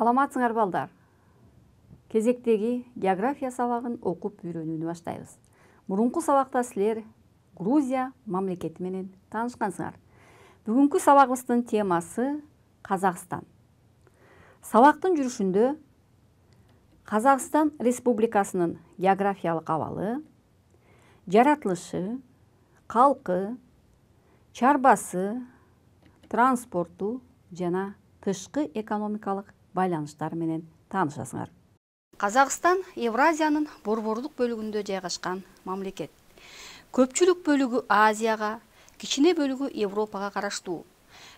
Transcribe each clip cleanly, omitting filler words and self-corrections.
Саламатсыңар балдар. Кезектеги география сабагын окуп үйрөнүүнү баштайбыз. Мурунку сабакта силер Грузия мамлекети менен таанышкансыңар. Бүгүнкү сабагыбыздын темасы Казакстан. Сабактын жүрүшүндө Казакстан Республикасынын географиялык абалы, жаратылышы, калкы, чарбасы, транспорту жана тышкы экономикалык байланыштар менен таанышасыңар. Казакстан Евразиянын борбордук бөлүгүндө жайгашкан мамлекет. Көпчүлүк бөлүгү Азияга, кичине бөлүгү Европага караштуу.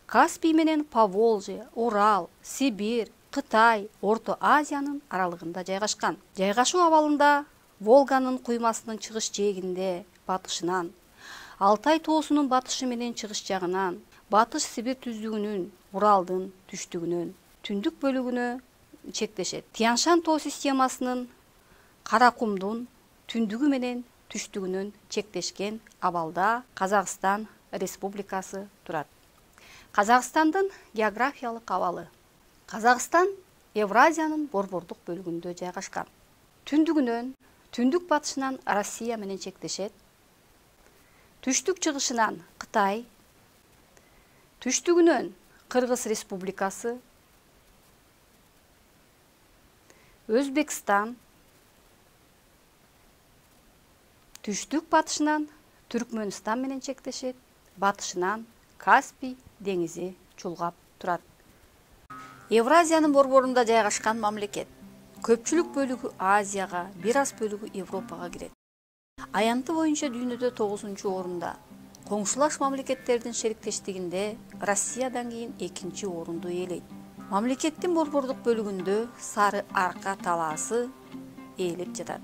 Каспий менен Поволжье, Урал, Сибирь, Кытай, Орто Азиянын аралыгында жайгашкан. Жайгашуу абалында Волганын куймасынын чыгыш жээгинде батышынан, Алтай тоосунун батышы менен чыгыш жагынан, Батыш Сибирь түздүгүнүн, Уралдын түштүгүнөн, түндүк бөлүгүнө чектешет. Тянь-Шань тоо системасынын Каракумдун түндүгү менен түштүгүнөн чектешкен абалда Казакстан Республикасы турат. Казакстандын географиялык абалы. Казакстан Евразиянын борбордук бөлүгүндө жайгашкан. Түндүгүнөн, түндүк батышынан Россия менен чектешет. Түштүк чыгышынан Кытай, түштүгүнөн Кыргыз Республикасы, Өзбекстан, түштүк батышынан Түркмөнстан менен чектешет, батышынан Каспий деңизи чулгап турат. Евразиянын борборунда жайгашкан мамлекет. Көпчүлүк бөлүгү Азияга, бир аз бөлүгү Европага кирет. Аянты боюнча дүйнөдө 9-орунда. Коңшулаш мамлекеттердин шериктештигинде Россиядан кийин 2-орунду ээлейт. Мамлекеттин борбордук бөлүгүндө Сары Арка талаасы ээлеп жатат.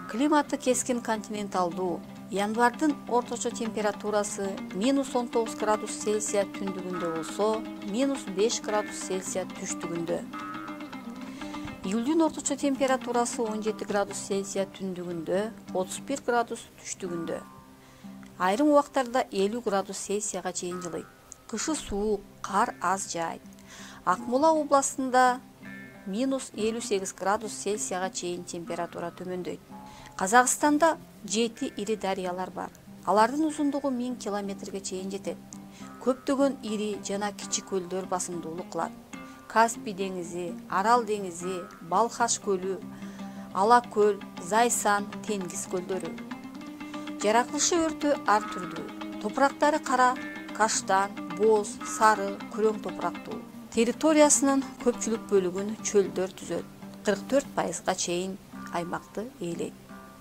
Климаты кескин континенталдуу. Январдын орточо температурасы -19 градус Цельсия түндүгүндө болсо, -5 градус Цельсия түштүгүндө. Июлдун орточо температурасы 17 градус Цельсия түндүгүндө, 31 градус түштүгүндө. Айрым убактарда 50 градус Цельсияга чейин жылыйт. Кышы суук, кар аз жаайт. Акмола областында -58 градус Цельсияга чейин температура төмөндөйт. Казакстанда 7 ири дарыялар бар. Алардын узундугу 1000 километрге чейин жетет. Көптөгөн ири жана кичи көлдөр басымдуулук кылат. Каспий деңизи, Арал деңизи, Балхаш көлү, Ала көл, Зайсан, Тенгиз көлдөрү. Жаратылышы өртө ар түрдүү. Топурактары кара, каштан, боз, сары, күрөң топурактуу. Территориясынын көпчүлүк бөлүгүн чөлдөр түзөт. 44%га чейин аймакты ээлейт.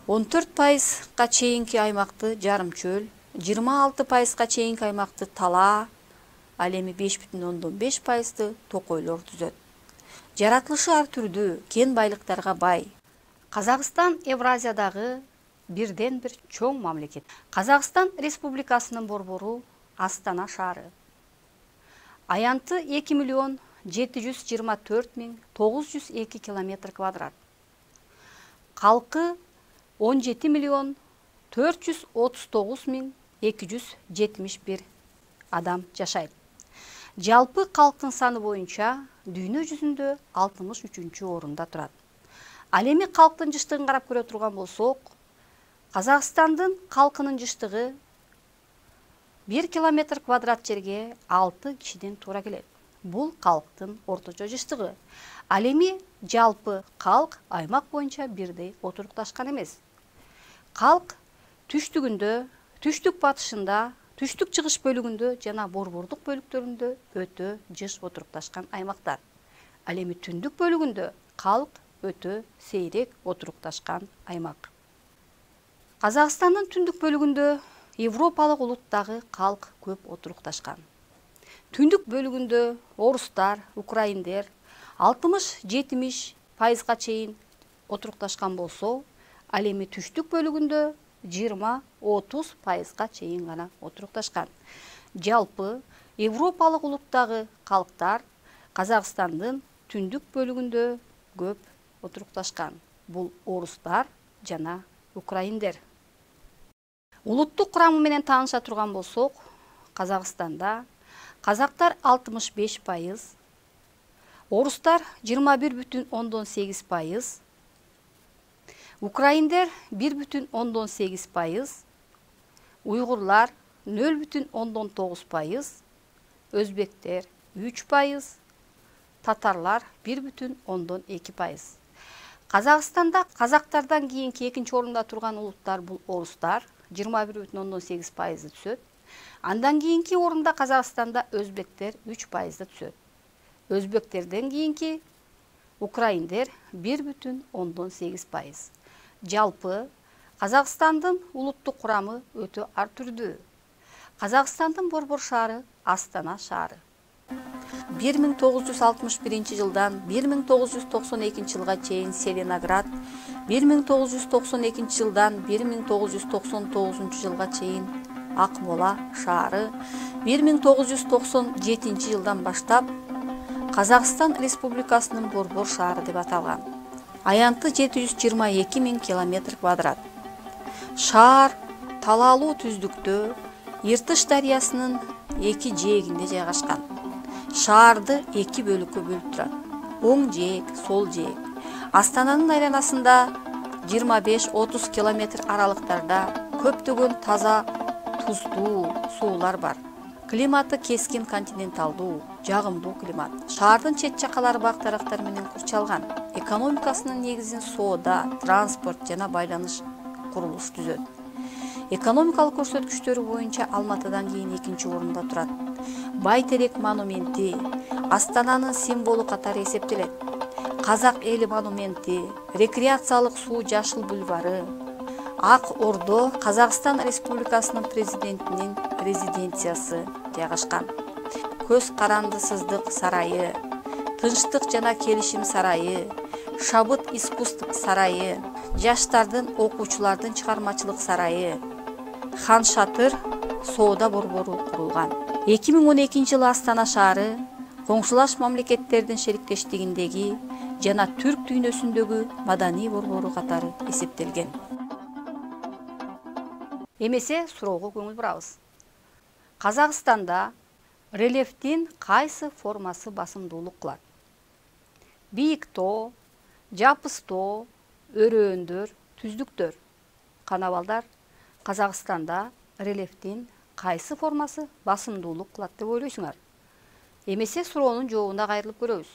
14%га чейинки аймакты жарым чөл, 26%га чейинки аймакты талаа, ал эми 5,5%ды токойлор түзөт. Жаратылышы ар түрдүү, кен байлыктарга бай. Казакстан Евразиядагы бирден бир чоң мамлекет. Казакстан Республикасынын борбору Астана шаары. Аянты 2.724.902 километр квадрат. Калкы 17.439.271 адам жашайт. Жалпы калктын саны боюнча дүйнө жүзүндө 63-орунда турат. Ал эми калктын жыштыгын карап көрө турган болсок, Казакстандын калкынын жыштыгы 1 километр квадрат жерге 6 кишиден туура келет. Бул калктын орточо жыштыгы. Ал эми жалпы калк аймак боюнча бирдей отурукташкан эмес. Калк түштүгүндө, түштүк батышында, түштүк чыгыш бөлүгүндө жана борбордук бөлүктөрүндө өтө жыш отурукташкан аймактар. Ал эми түндүк бөлүгүндө калк өтө сейрек отурукташкан аймак. Казакстандын түндүк бөлүгүндө Европалык улуттагы калк көп отурукташкан. Түндүк бөлүгүндө орустар, украиндер 60-70%га чейин отурукташкан болсо, ал эми түштүк бөлүгүндө 20-30%га чейин гана отурукташкан. Жалпы Европалык улуттагы калктар Казакстандын түндүк бөлүгүндө көп отурукташкан. Бул орустар жана украиндер. Улуттук курамы менен тааныша турган болсок, Казакстанда казактар 65%, Орустар 21,8%, Украиндер 1,8%, Уйгурлар 0,9%, Өзбектер 3%, Татарлар 1,2%. Казакстанда казактардан кийинки экинчи орунда турган улуттар бул орустар 21,8% түшөт. Андан кийинки орунда Казакстанда өзбектер 3% түшөт. Өзбектерден кийинки украиндер 1,8%. Жалпы Казакстандын улуттук курамы өтө ар түрдүү. Казакстандын борбор шаары Астана шаары. 1961 жылдан 1992 жылга чейин Селеноград, 1992 жылдан 1999 жылга чейин Акмола шаары, 1997 жылдан баштап Казакстан Республикасынын борбор шаары деп аталган. Аянты 722 000 километр квадрат. Шаар талаалуу түздүктө Иртыш дарыясынын эки жээгинде жайгашкан. Шаарды эки бөлүккө бөлүп турат. Оң жээк, сол жээк. Астананын айланасында 25-30 километр аралыктарда көптөгөн таза туздуу суулар бар. Климаты кескин континенталдуу, жагымдуу климат. Шаардын чет жакалары бак дарактар менен курчалган. Экономикасынын негизин соода, транспорт жана байланыш курулуш түзөт. Экономикалык көрсөткүчтөрү боюнча Алматыдан кийин экинчи орунда турат. Байтерек монументи Астананын символу катары эсептелет. Казак эли монументи, рекреациялык суу жашыл бульвары, Ак Ордо Казакстан Республикасынын президентинин резиденциясы жайгашкан. Көз карандысыздык сарайы, Тынчтык жана келишим сарайы, Шабыт искусстук сарайы, жаштардын окуучулардын чыгармачылык сарайы, Хан Шатыр соода борбору курулган. 2012 жылы Астана шаары коңшулаш мамлекеттердин шериктештигиндеги жана түрк дүйнөсүндөгү маданий борбору катары эсептелген. Эмесе суроого көңүл бурабыз. Казакстанда рельефтин кайсы формасы басымдуулук кылат? Бийик тоо, жапыс тоо, өрөөндөр, түздүктөр. Канабалдар, Казакстанда рельефтин кайсы формасы басымдуулук кылат деп ойлойсуңар? Эмесе суроонун жообуна кайрылып көрөбүз.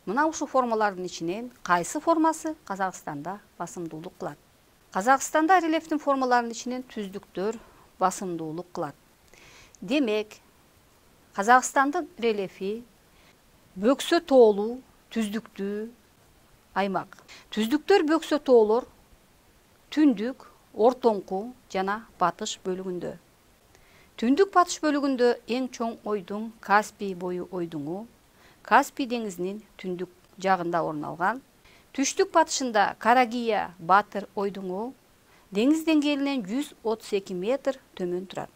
Мына ушул формалардын ичинен кайсы формасы Казакстанда басымдуулук кылат? Казакстанда рельефтин формаларынын ичинен түздүктөр басымдуулук кылат. Демек, Казакстандын рельефи бөксө тоолуу, түздүктүү аймак. Түздүктөр бөксө тоолор түндүк, ортоңку жана батыш бөлүгүндө. Түндүк батыш бөлүгүндө эң чоң ойдуң Каспий бою ойдуңу Каспий деңизинин түндүк жагында орун алган. Түштүк батышында Карагия Батыр ойдуңу деңиз деңгээлинен 132 метр төмөн турат.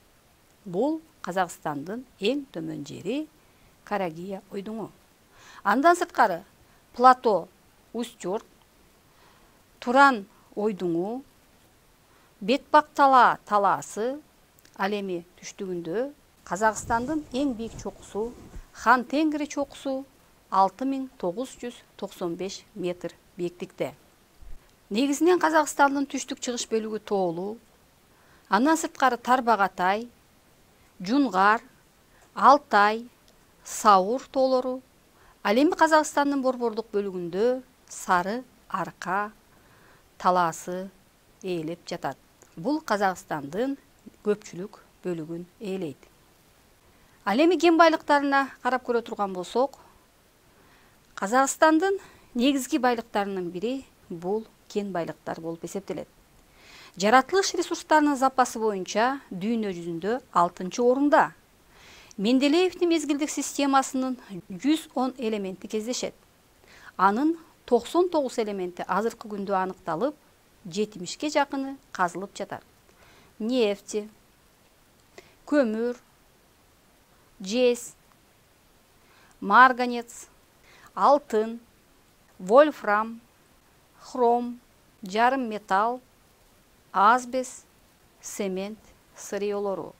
Бул Казакстандын эң төмөн жери Карагия ойдуңу. Андан сырткары Плато Устюрт, Туран ойдуңу, Бетпактала талаасы, ал эми түштүгүндө Казакстандын эң бийик чокусу Хан Тенгри чокусу 6995 метр бийиктикте. Негизинен Казакстандын түштүк чыгыш бөлүгү тоолуу. Андан сырткары Тарбагатай, Жунгар, Алтай, Саур тоолору, ал эми Казакстандын борбордук бөлүгүндө Сары Арка талаасы ээлеп жатат. Бул Казакстандын көпчүлүк бөлүгүн ээлейт. Ал эми кен байлыктарына карап көрө турган болсок, Казакстандын негизги байлыктарынын бири бул кен байлыктар болуп эсептелет. Жаратылыш ресурстарынын запасы боюнча дүйнө жүзүндө 6-чы орунда. Менделеевдин мезгилдик системасынын 110 элементи кездешет. Анын 99 элементи азыркы күндө аныкталып, 70-ке жакыны казылып жатат. Нефти, көмүр, жез, марганец, алтын, вольфрам, хром, жарым металл, асбест, цемент сырыёлору.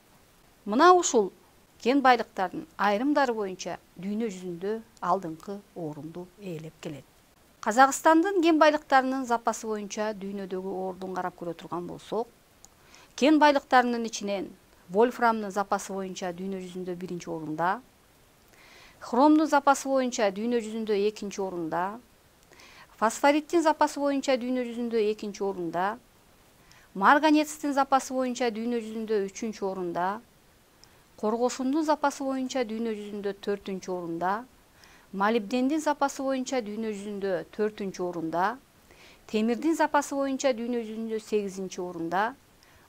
Мына ушул кен байлыктарынын айрымдары боюнча дүйнө жүзүндө алдыңкы орунду ээлеп келет. Казакстандын кен байлыктарынын запасы боюнча дүйнөдөгү ордун карап көрө турган болсок, кен байлыктарынын ичинен вольфрамдын запасы боюнча дүйнө жүзүндө 1-чи орунда, хромдун запасы боюнча дүйнө жүзүндө 2-чи орунда, фосфориттин запасы боюнча дүйнө жүзүндө 2-чи орунда, марганецтин запасы боюнча дүйнө жүзүндө 3-чү орунда, коргошундун запасы боюнча дүйнө жүзүндө 4-чү орунда, молибдендин запасы боюнча дүйнө жүзүндө 4-чү орунда, темирдин запасы боюнча дүйнө жүзүндө 8-чи орунда,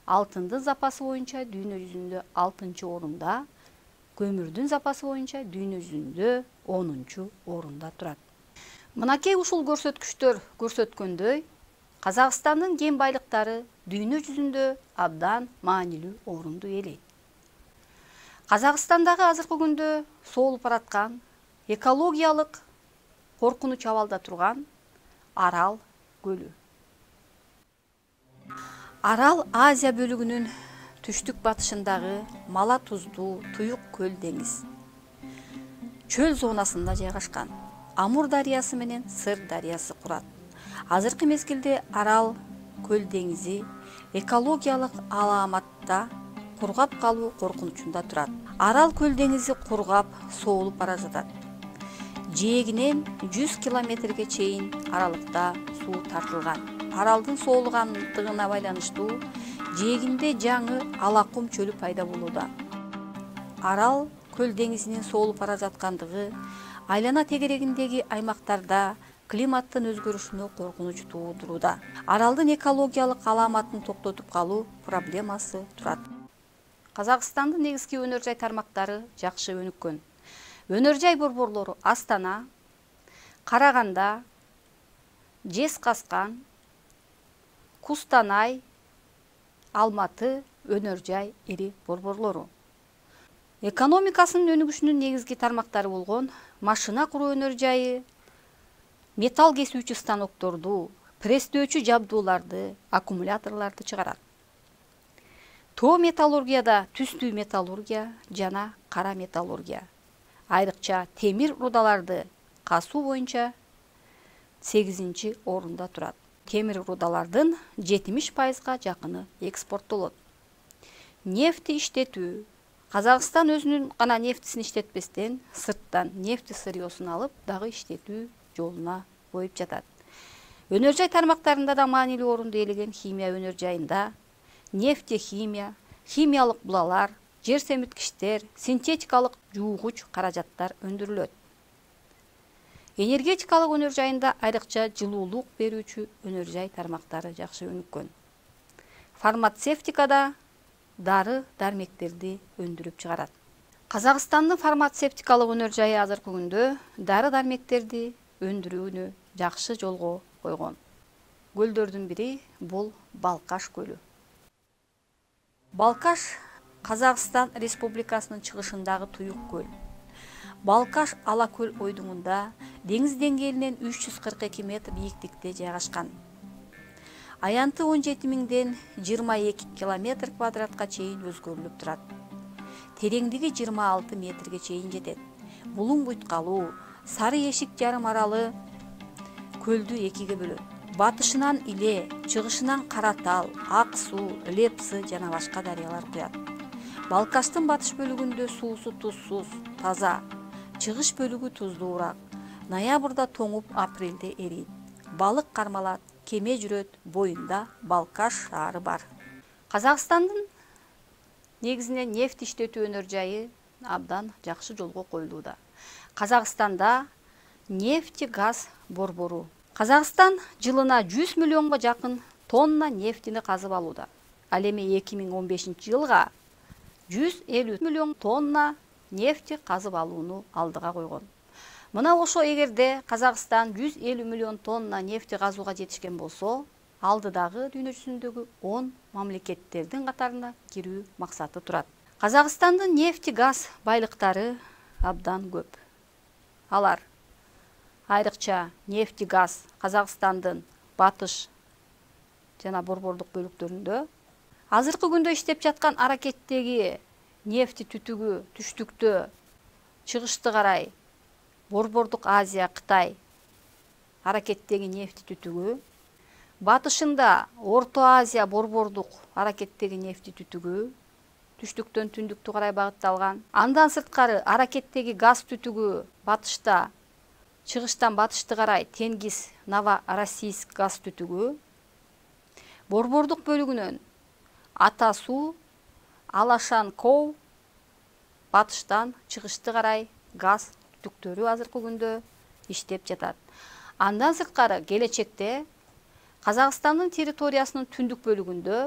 алтындын запасы боюнча дүйнө жүзүндө 6-чы орунда, көмүрдүн запасы боюнча дүйнө жүзүндө 10-чу орунда турат. Мынакей ушул көрсөткүчтөр көрсөткөндөй, Казакстандын кен байлыктары дүйнө жүзүндө абдан маанилүү орунду ээлейт. Казакстандагы азыркы күндө соолуп бараткан, экологиялык коркунуч абалда турган Арал көлү. Арал Азия бөлүгүнүн түштүк батышындагы мала туздуу туюк көл деңиз. Чөл зонасында жайгашкан. Амур дарыясы менен Сыр дарыясы курат. Азыркы мезгилде Арал көл деңизи экологиялык аламатта кургап калуу коркунучунда турат. Арал көл деңизи кургап, соолуп бара жатат. Жээгинен 100 километрге чейин аралыкта суу тартылган. Аралдын соолугандыгына байланыштуу жээгинде жаңы алакум чөлү пайда болууда. Арал көл деңизинин соолуп бара жаткандыгы айлана тегерегиндеги аймактарда климаттын өзгөрүшүнө коркунуч туудурууда. Аралдын экологиялык аламатын токтотуп калуу проблемасы турат. Казакстандын негизги өнөр жай тармактары жакшы өнүккөн. Өнөр жай борборлору Астана, Караганда, Жезкаскан, Кустанай, Алматы өнөр жай ири борборлору. Экономикасынын өнүгүшүнүн негизги тармактары болгон машина куруу өнөр жайы, металл кесүүчү станокторду, пресстөөчү жабдууларды, аккумуляторлорду чыгарат. Тоо металлургияда түстүү металлургия жана кара металлургия. Айрыкча темир рудаларды касуу боюнча 8-чи орунда турат. Темир рудалардын 70%га жакыны экспорттолот. Нефти иштетүү. Казакстан өзүнүн гана нефтисин иштетпестен, сырттан нефти сырьёсун алып, дагы иштетүү жолуна коюп жатат. Өнөр жай тармактарында да маанилүү орунду ээлеген химия өнөр жайында нефтехимия, химиялык булалар, жер семирткичтер, синтетикалык жуугуч каражаттар өндүрүлөт. Энергетикалык өнөр жайында айрыкча жылуулук берүүчү өнөр жай тармактары жакшы өнүккөн. Фармацевтикада дары дармектерди өндүрүп чыгарат. Казакстандын фармацевтикалык өнөр жайы азыркы күндө дары дармектерди өндүрүүнү жакшы жолго койгон. Көлдөрдүн бири бул Балкаш көлү. Балкаш Казакстан Республикасынын чыгышындагы туюк көл. Балкаш ала көл ойдуңунда деңиз деңгээлинен 342 метр бийиктикте жайгашкан. Аянты 17.000ден 22 километр квадратка чейин өзгөрүлүп турат. Тереңдиги 26 метрге чейин жетет. Булуң буйткалуу, Сары эшик жарым аралы көлдү экиге бөлөт. Батышынан Иле, чыгышынан Каратал, Ак суу, Лепсы жана башка дарыялар куят. Балкаштын батыш бөлүгүндө суусу тузсуз, таза. Чыгыш бөлүгү туздуураак. Ноябрда тоңуп, апрелде эрийт. Балык кармалат, кеме жүрөт, боюнда Балкаш шаары бар. Казакстандын негизинен нефть иштетүү өнөр жайы абдан жакшы жолго коюлууда. Казакстанда нефть-газ борбору. Казакстан жылына 100 миллионго жакын тонна нефтини казып алууда. Ал эми 2015-жылга 150 миллион тонна нефти казып алууну алдыга койгон. Мына ошо эгерде Казакстан 150 миллион тонна нефти казууга жетишкен болсо, алдыдагы дүйнө жүзүндөгү 10 мамлекеттердин катарына кирүү максаты турат. Казакстандын нефти-газ байлыктары абдан көп. Алар айрыкча нефти-газ Казакстандын батыш жана борбордук бөлүктөрүндө азыркы күндө иштеп жаткан аракеттеги нефти түтүгү түштүктө чыгышты карай Борбордук Азия, Кытай аракеттеги нефти түтүгү, батышында Орто Азия борбордук аракеттеги нефти түтүгү түштүктөн түндүктү карай багытталган. Андан сырткары аракеттеги газ түтүгү батышта, чыгыштан батышты карай Тенгиз Новороссийск газ түтүгү, борбордук бөлүгүнөн Ата суу, Алашан Коо батыштан чыгышты карай газ түтүктөрү азыркы күндө иштеп жатат. Андан сырткары келечекте Казакстандын территориясынын түндүк бөлүгүндө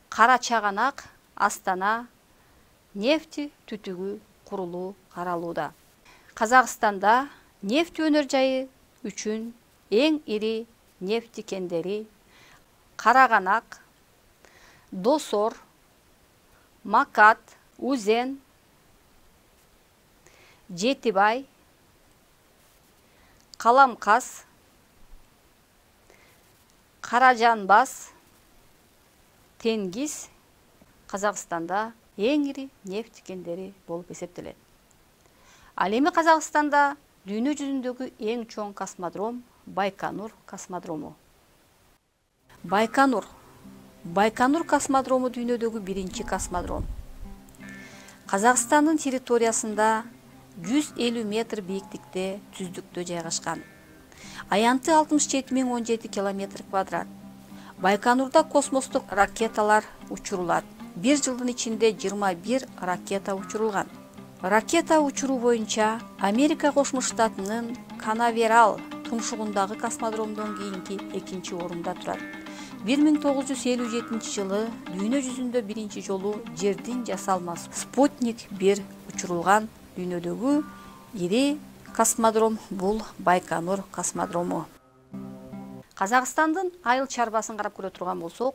Кара Чаганак, Астана нефти түтүгү курулуу каралууда. Казакстанда нефти өнөр жайы үчүн эң ири нефти кендери Караганак, Досор, Макат, Узен, Жетибай, Каламкас, Каражанбас, Тенгиз Казакстанда эң ири нефти кендери болуп эсептелет. Ал эми Казакстанда дүйнө жүзүндөгү эң чоң космодром Байконур космодрому. Байконур космодрому дүйнөдөгү биринчи космодром. Казакстандын территориясында 150 метр бийиктикте түздүктө жайгашкан. Аянты 67.017 километр квадрат. Байконурда космостук ракеталар учурулат. Бир жылдын ичинде 21 ракета учурулган. Ракета учуруу боюнча Америка Кошмо Штатынын Канаверал тумшугундагы космодромдон кийинки экинчи орунда турат. 1957 жылы дүйнө жүзүндө биринчи жолу жердин жасалмасы Спутник 1 учурулган. Дүйнөдөгү ири космодром бул Байконур космодрому. Казакстандын айыл чарбасын карап көрө турган болсок,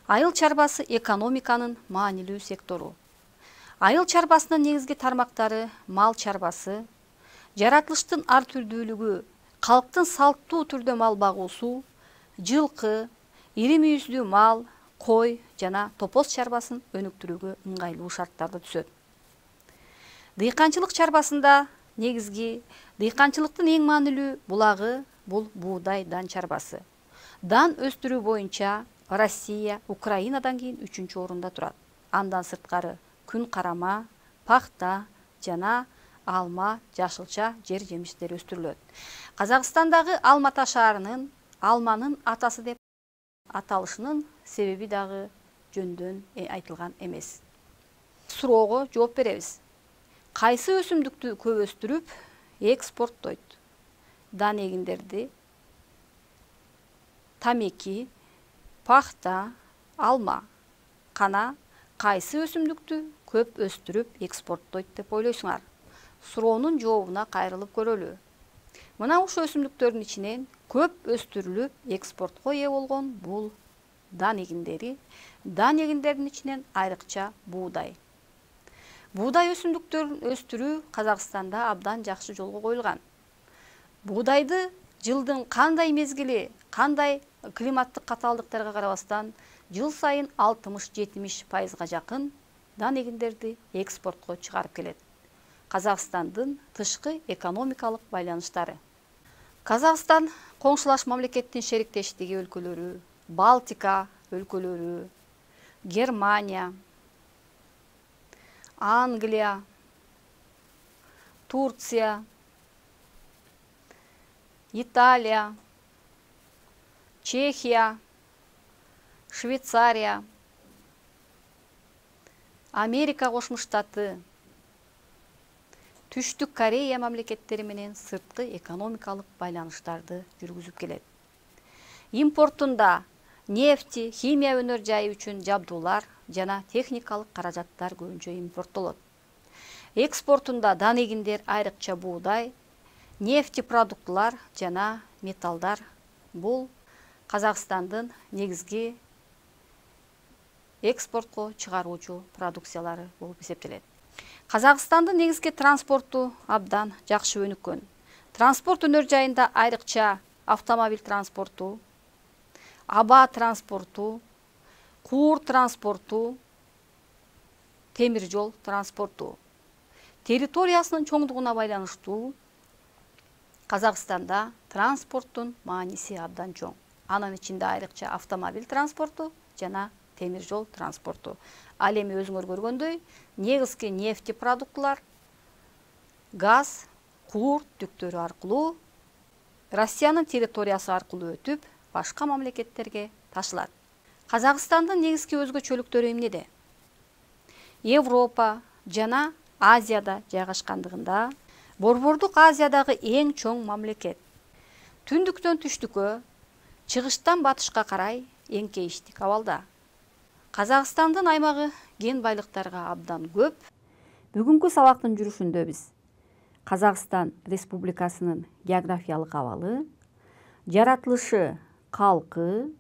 айыл чарбасы экономиканын маанилүү сектору. Айыл чарбасынын негизги тармактары мал чарбасы, жаратылыштын ар түрдүүлүгү, калктын салттуу түрдө мал багуусу, жылкы, ири мүйүздүү мал, кой жана топоз чарбасын өнүктүрүүгө ыңгайлуу шарттарды түзөт. Дыйканчылык чарбасында негизги дыйканчылыктын эң маанилүү булагы бул буудай дан чарбасы. Дан өстүрүү боюнча Россия Украинадан кийин 3-чү орунда турат. Андан сырткары күн карама, пахта жана алма, жашылча жер жемиштери өстүрүлөт. Казакстандагы Алмата шаарынын алманын атасы деп аталышынын себеби дагы жөндөн айтылган эмес. Суроого жооп беребиз. Кайсы өсүмдүктү көп өстүрүп экспорттойт? Дан эгиндерди, тамеки, пахта, алма. Кана кайсы өсүмдүктү көп өстүрүп экспорттойт деп ойлойсуңар? Суроонун жообуна кайрылып көрөлү. Мына ушул өсүмдүктөрдүн ичинен көп өстүрүлүп экспортко ээ болгон бул дан эгиндери. Дан эгиндердин ичинен айрыкча буудай. Буудай өсүмдүктөрүн өстүрүү Казакстанда абдан жакшы жолго коюлган. Буудайды жылдын кандай мезгили, кандай климаттык катаалдыктарга карабастан жыл сайын 60-70% жакын дан эгиндерди экспортко чыгарып келет. Казакстандын тышкы экономикалык байланыштары. Казакстан коңшулаш мамлекеттин шериктештиги өлкөлөрү, Балтика өлкөлөрү, Германия, Англия, Турция, Италия, Чехия, Швейцария, Америка Кошмо Штаты, Түштүк Корея мамлекеттери менен сырткы экономикалык байланыштарды жүргүзүп келет. Импортунда нефти, химия өнөр жайы үчүн жабдуулар жана техникалык каражаттар көбүнчө импорттолот. Экспортунда дан эгиндер, айрыкча буудай, нефти продуктулар жана металлдар бул Казакстандын негизги экспортко чыгаруучу продукциялары болуп эсептелет. Казакстандын негизги транспорту абдан жакшы өнүккөн. Транспорт өнөр жайында айрыкча автомобиль транспорту, аба транспорту, куур транспорту, темир жол транспорту. Территориясынын чоңдугуна байланыштуу Казакстанда транспорттун мааниси абдан чоң. Анын ичинде айрыкча автомобиль транспорту жана темир жол транспорту. Ал эми өзүңөр көргөндөй, негизги нефти продуктулар газ, куур түктөрү аркылуу Россиянын территориясы аркылуу өтүп, башка мамлекеттерге ташылат. Казакстандын негизги өзгөчөлүктөрү эмнеде? Европа жана Азияда жайгашкандыгында, Борбордук Азиядагы эң чоң мамлекет. Түндүктөн түштүккө, чыгыштан батышка карай эңкейиштик абалда. Казакстандын аймагы кен байлыктарга абдан көп. Бүгүнкү сабактын жүрүшүндө биз Казакстан Республикасынын географиялык абалы, жаратылышы, калкы,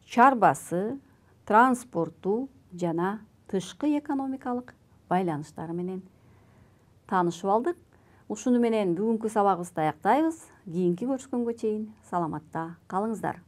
чарбасы, транспорту жана тышкы экономикалык байланыштары менен таанышып алдык. Ушуну менен бүгүнкү сабагыбызды аяктайбыз. Кийинки көрүшкөнгө чейин саламатта калыңыздар.